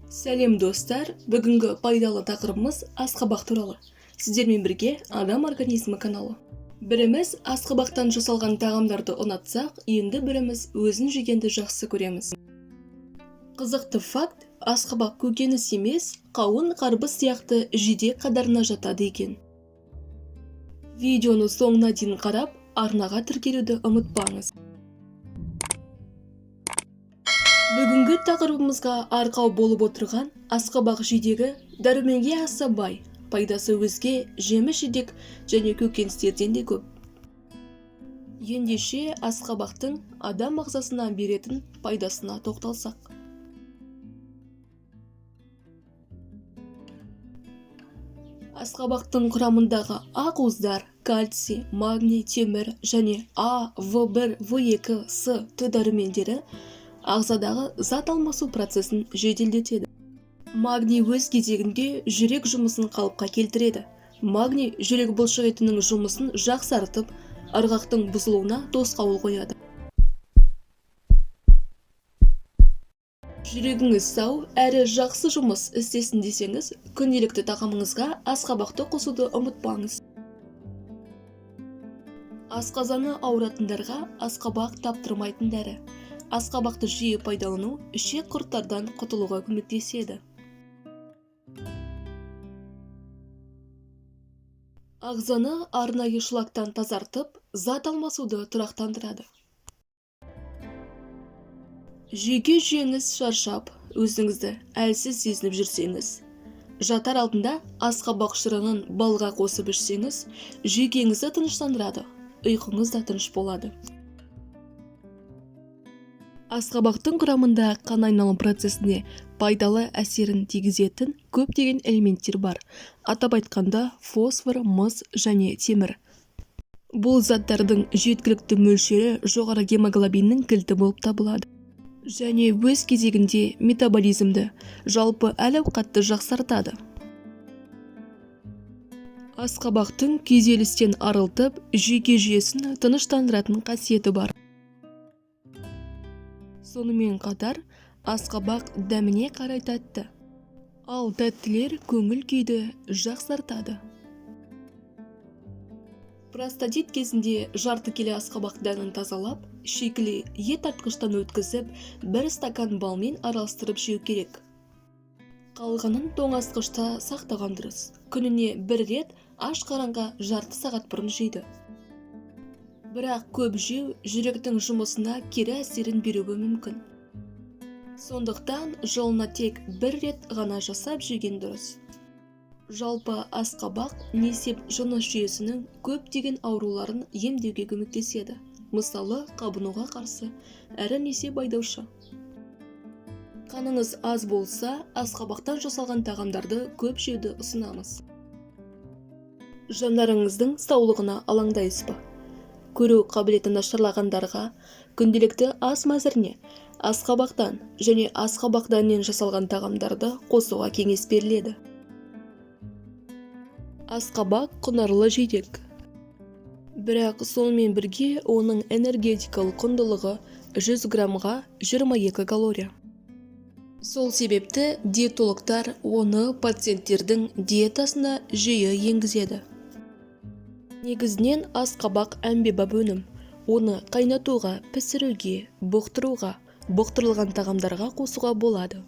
Сәлем достар, бүгінгі пайдалы тақырыбымыз асқабақ туралы. Сіздермен бірге Адам организмі каналы. Біріміз асқабақтан жасалған тағамдарды ұнатсақ, енді біріміз өзін жегенді жақсы көреміз. Қызықты факт, асқабақ көкөніс емес, қауын, қарбыз сияқты жидек қатарына жатады екен. Видеоны соңына дейін қарап, арнаға тіркелуді ұмытпаңыз. Бүгінгі тақырыбымызға арқау болып отырған асқабақ жидегі дәруменге аса бай, пайдасы өзге жеміс-жидек және көкөністерден де көп. Ендеше асқабақтың адам ағзасына беретін пайдасына тоқталсақ. Асқабақтың құрамындағы ақуыздар, кальций, магний, темір және А, В1, В2, С дәрумендері ағзадағы зат алмасу процесін жеделдетеді. Магний өз кезегінде жүрек жұмысын қалыпқа келтіреді. Магний жүрек бұлшық етінің жұмысын жақсартып, ырғақтың бұзылуына тосқауыл қояды. Жүрегіңіз сау әрі жақсы жұмыс істесін десеңіз, күнделікті тағамыңызға асқабақты қосуды ұмытпаңыз. Асқазаны ауыратындарға асқабақ таптырмайтын дәрі. Асқабақты жиі пайдалану ішек құрттардан құтылуға көмектеседі. Ағзаны арнайы шлактан тазартып, зат алмасуды тұрақтандырады. Жүйке жүйеңіз шаршап, өзіңізді әлсіз сезініп жүрсеңіз, жатар алдында асқабақ шырынын балға қосып ішсеңіз, жүйкеңізді тыныштандырады, ұйқыңыз да тыныш болады. Асқабақтың құрамында қан айналым процесіне пайдалы әсерін тигізетін көптеген элементтер бар. Атап айтқанда фосфор, мыс және темір. Бұл заттардың жеткілікті мөлшері жоғары гемоглобиннің кілті болып табылады. Және өз кезегінде метаболизмді, жалпы әл-ауқатты жақсартады. Асқабақтың күйзелістен арылтып, жүйке жүйесін тыныштандыратын қасиеті бар. Сонымен қатар, асқабақ дәміне қарай тәтті, ал тәттілер көңіл күйді жақсартады. Простатит кезінде жарты келе асқабақ дәнін тазалап, шикілі ет тартқыштан өткізіп, 1 стакан балмен араластырып жеу керек. Қалғанын тоңазытқышта сақтаған дұрыс. Күніне 1 рет аш қаранға жарты сағат бұрын жейді. Бірақ көп жеу жүректің жұмысына кері әсерін беруі мүмкін. Сондықтан жылына тек 1 рет ғана жасап жеген дұрыс. Жалпы асқабақ несеп жыныс жүйесінің көптеген ауруларын емдеуге көмектеседі. Мысалы, қабынуға қарсы әрі несеп айдаушы. Қаныңыз аз болса, асқабақтан жасалған тағамдарды көп жеуді ұсынамыз. Жандарыңыздың саулығына алаңдайсыз ба? Көру қабілеті нашарлағандарға күнделікті ас мәзіріне асқабақтан және асқабақ дәнінен жасалған тағамдарды қосуға кеңес беріледі. Асқабақ құнарлы жидек. Бірақ сонымен бірге оның энергетикалық құндылығы 100 граммға 22 калория. Сол себепті диетологтар оны пациенттердің диетасына жиі енгізеді. Негізінен асқабақ әмбебап өнім. Оны қайнатуға, пісіруге, бұқтыруға, бұқтырылған тағамдарға қосуға болады.